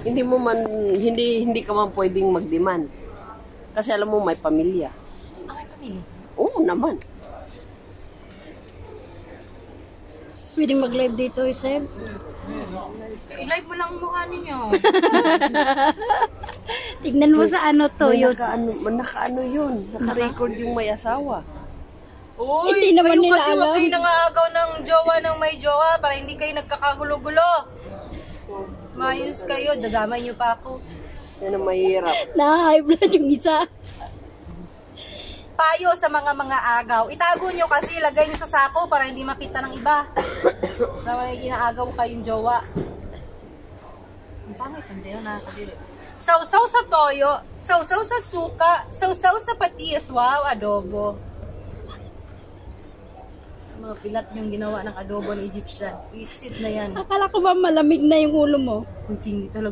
Hindi ka man pwedeng mag-demand. Kasi alam mo, may pamilya. May pamilya? Oo naman. Pwedeng mag-live dito, Seb? I-live mo lang ang mukha ninyo. Tignan mo sa ano to, yun. Naka-ano yun. Naka-record yung may asawa. Uy, Hindi naman kayo nila kasi alam. wag kayo nangaagaw ng jowa ng may jowa para hindi kayo nagkakagulo-gulo. Mayos kayo, dadamay niyo pa ako. Yan ang mahirap. Na-high blood yung isa. Payo sa mga agaw. Itago nyo kasi, lagay nyo sa sako para hindi makita ng iba. Na may ginaagaw kayong jowa. Ang pangit, hindi yun, nakakadiri. Sausaw sa toyo, sausaw sa suka, sausaw sa patis, wow, adobo. Mga pilat yung ginawa ng adobo ng Egyptian. Isit na yan. Akala ko ba malamig na yung ulo mo? Hindi talaga.